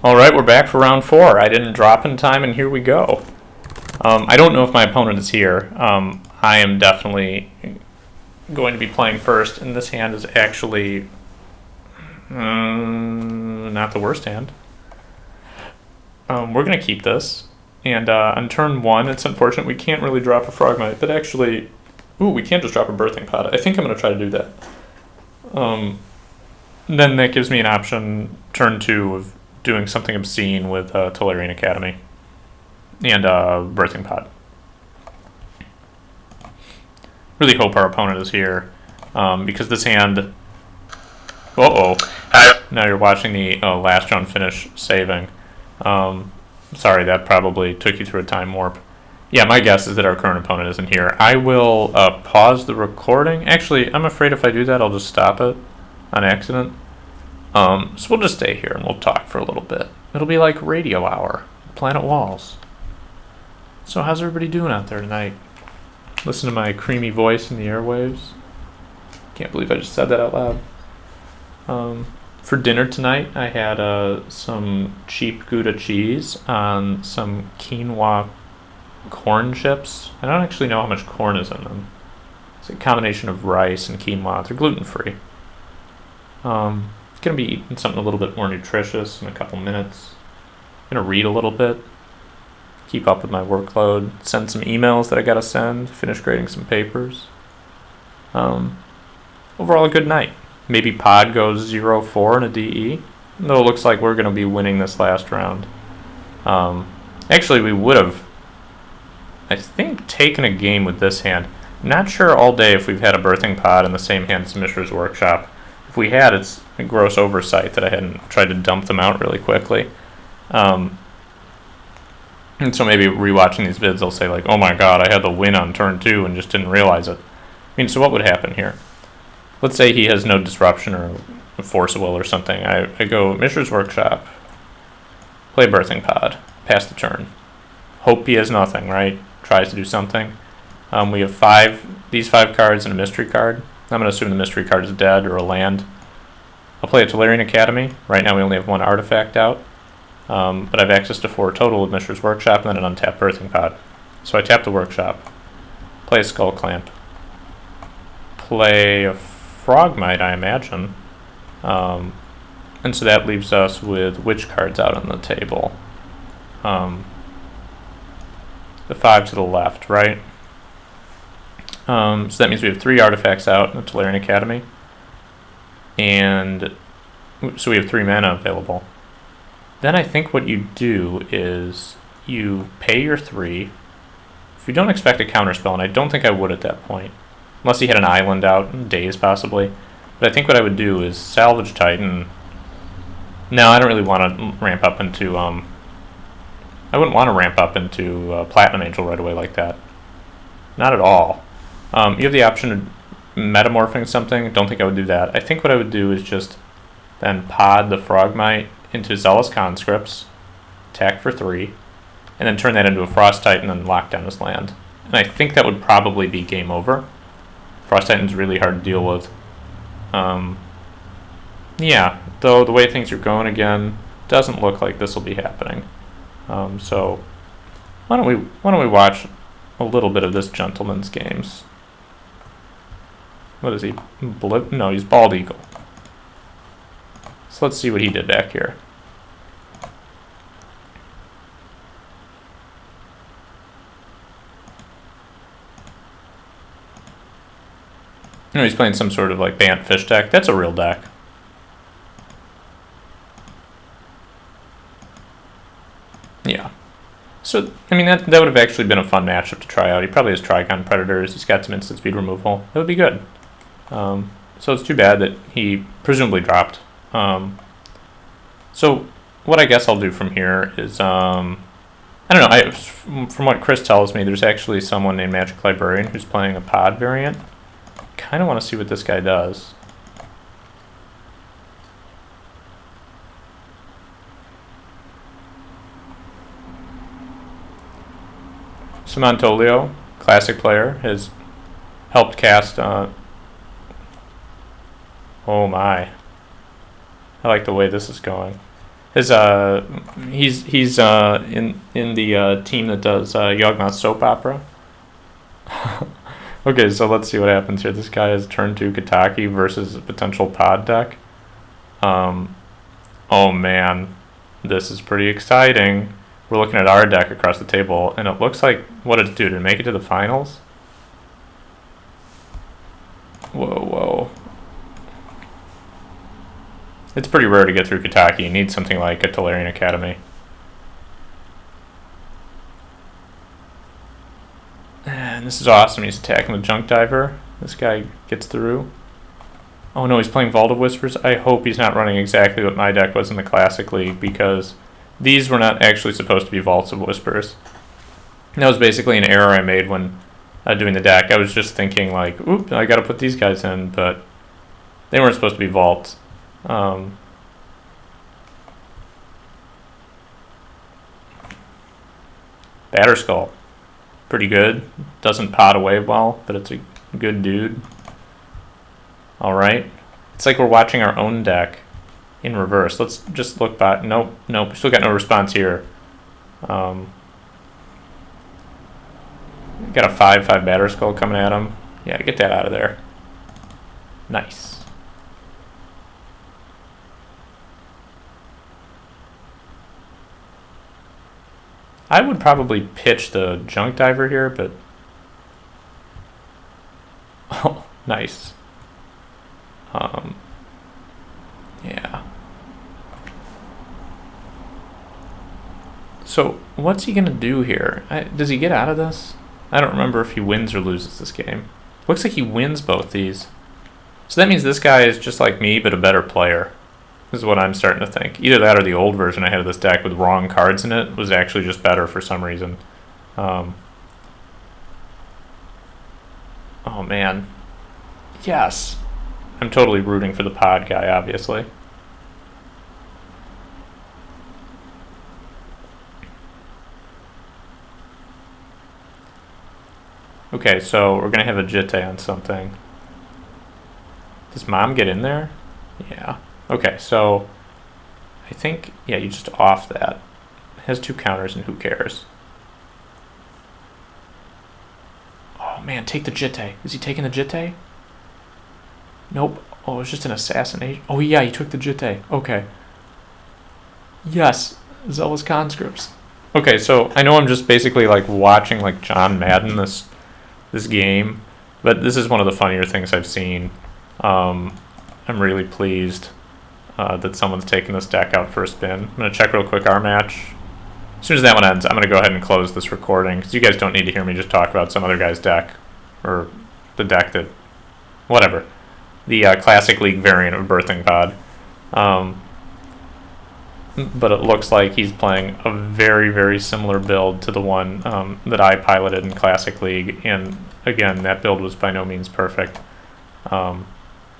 Alright, we're back for round 4. I didn't drop in time, and here we go. I don't know if my opponent is here. I am definitely going to be playing first, and this hand is actually not the worst hand. We're going to keep this, and on turn 1, it's unfortunate we can't really drop a Frogmite, but actually, we can't just drop a Birthing Pod. I think I'm going to try to do that. Then that gives me an option, turn 2, of doing something obscene with Tolarian Academy and Birthing Pod. Really hope our opponent is here, because this hand... Now you're watching the last round finish saving. Sorry, that probably took you through a time warp. Yeah, my guess is that our current opponent isn't here. I will pause the recording. Actually, I'm afraid if I do that, I'll just stop it on accident. So we'll just stay here and we'll talk for a little bit. It'll be like radio hour, Planet Walls. So how's everybody doing out there tonight? Listen to my creamy voice in the airwaves. Can't believe I just said that out loud. For dinner tonight, I had some cheap Gouda cheese on some quinoa corn chips. I don't actually know how much corn is in them. It's a combination of rice and quinoa. They're gluten-free. Going to be eating something a little bit more nutritious in a couple minutes. Going to read a little bit, keep up with my workload, send some emails that I got to send, finish grading some papers. Overall, a good night. Maybe Pod goes 0-4 in a DE, though it looks like we're going to be winning this last round. Actually, we would have, I think, taken a game with this hand. I'm not sure all day if we've had a Birthing Pod in the same hand as Mishra's Workshop. If we had, it's a gross oversight that I hadn't tried to dump them out really quickly. And so maybe rewatching these vids, I'll say like, oh my god, I had the win on turn 2 and just didn't realize it. I mean, so what would happen here? Let's say he has no disruption or a force of will or something. I go Mishra's Workshop, play Birthing Pod, pass the turn. Hope he has nothing, right? Tries to do something. We have these 5 cards and a mystery card. I'm going to assume the mystery card is dead or a land. I'll play a Tolarian Academy. Right now we only have 1 artifact out. But I have access to 4 total with Mishra's Workshop and then an untapped Birthing Pod. So I tap the Workshop. Play a Skull Clamp. Play a Frogmite, I imagine. And so that leaves us with which cards out on the table? The 5 to the left, right? So that means we have 3 artifacts out in the Tolarian Academy. And so we have 3 mana available. Then I think what you do is you pay your 3. If you don't expect a counterspell, and I don't think I would at that point, unless he had an island out in days possibly. But I think what I would do is Salvage Titan. No, I don't really want to ramp up into I wouldn't want to ramp up into Platinum Angel right away like that. Not at all. You have the option of metamorphing something. Don't think I would do that. I think what I would do is just then pod the Frogmite into Zealous Conscripts, attack for 3, and then turn that into a Frost Titan and lock down his land. And I think that would probably be game over. Frost Titan's really hard to deal with. Yeah, though the way things are going again, doesn't look like this will be happening. So why don't we watch a little bit of this gentleman's games? What is he? No, he's Bald Eagle. So let's see what he did back here. No, he's playing some sort of like Bant Fish deck. That's a real deck. Yeah. So, I mean, that would have actually been a fun matchup to try out. He probably has Trigon Predators. He's got some instant speed removal. That would be good. So it's too bad that he presumably dropped. So what I guess I'll do from here is, I don't know, from what Chris tells me, there's actually someone named Magic Librarian who's playing a pod variant. Kind of want to see what this guy does. Simantolio, classic player, has helped cast oh my. I like the way this is going. His he's in the team that does Yawgmoth soap opera. Okay, so let's see what happens here. This guy has turn 2 Kataki versus a potential pod deck. Oh man, this is pretty exciting. We're looking at our deck across the table, and it looks like, what did it do? Did it make it to the finals? Whoa. It's pretty rare to get through Kataki. You need something like a Tolarian Academy. And this is awesome. He's attacking the Junk Diver. This guy gets through. Oh no, he's playing Vault of Whispers. I hope he's not running exactly what my deck was in the Classic League, because these were not actually supposed to be Vaults of Whispers. That was basically an error I made when doing the deck. I was just thinking like, oop, I gotta put these guys in, but they weren't supposed to be Vaults. Batterskull. Pretty good. Doesn't pot away well, but it's a good dude. Alright. It's like we're watching our own deck in reverse. Let's just look back. Nope. Still got no response here. Got a 5/5 Batterskull coming at him. Yeah, get that out of there. Nice. I would probably pitch the Junk Diver here, but... Oh, nice. Yeah. So, what's he gonna do here? Does he get out of this? I don't remember if he wins or loses this game. Looks like he wins both these. So that means this guy is just like me, but a better player. This is what I'm starting to think. Either that or the old version I had of this deck with wrong cards in it was actually just better for some reason. Oh man. Yes. I'm totally rooting for the pod guy, obviously. Okay, so we're going to have a Jitte on something. Does Mom get in there? Yeah. Okay, so I think, yeah, you just off that. It has 2 counters, and who cares? Oh man, take the Jitte. Is he taking the Jitte? Nope. Oh, it was just an assassination. Oh yeah, he took the Jitte. Okay. Yes, Zealous Conscripts. Okay, so I know I'm just basically like watching like John Madden this game, but this is one of the funnier things I've seen. I'm really pleased that someone's taking this deck out for a spin. I'm going to check real quick our match. As soon as that one ends, I'm going to go ahead and close this recording, because you guys don't need to hear me just talk about some other guy's deck, or the deck that, whatever. The Classic League variant of Birthing Pod. But it looks like he's playing a very, very similar build to the one that I piloted in Classic League, and again, that build was by no means perfect. I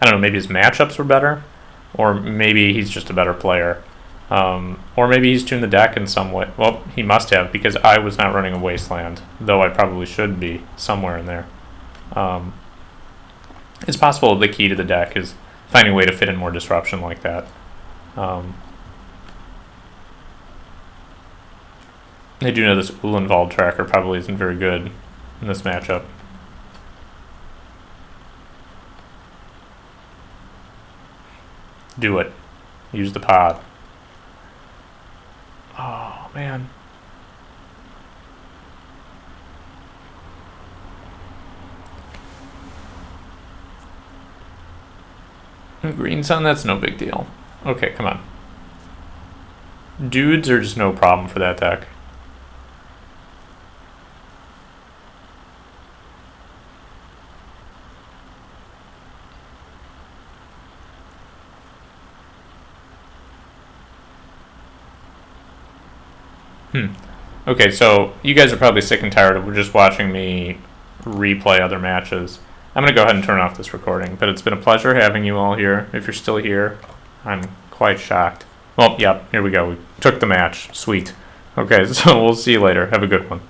don't know, maybe his matchups were better, or maybe he's just a better player. Or maybe he's tuned the deck in some way. Well, he must have, because I was not running a Wasteland, though I probably should be somewhere in there. It's possible the key to the deck is finding a way to fit in more disruption like that. I do know this Ulenvald tracker probably isn't very good in this matchup. Do it. Use the pod. Oh, man. Green Sun, that's no big deal. Okay, come on. Dudes are just no problem for that deck. Okay, so you guys are probably sick and tired of just watching me replay other matches. I'm going to go ahead and turn off this recording, but it's been a pleasure having you all here. If you're still here, I'm quite shocked. Well, yeah, here we go. We took the match. Sweet. Okay, so we'll see you later. Have a good one.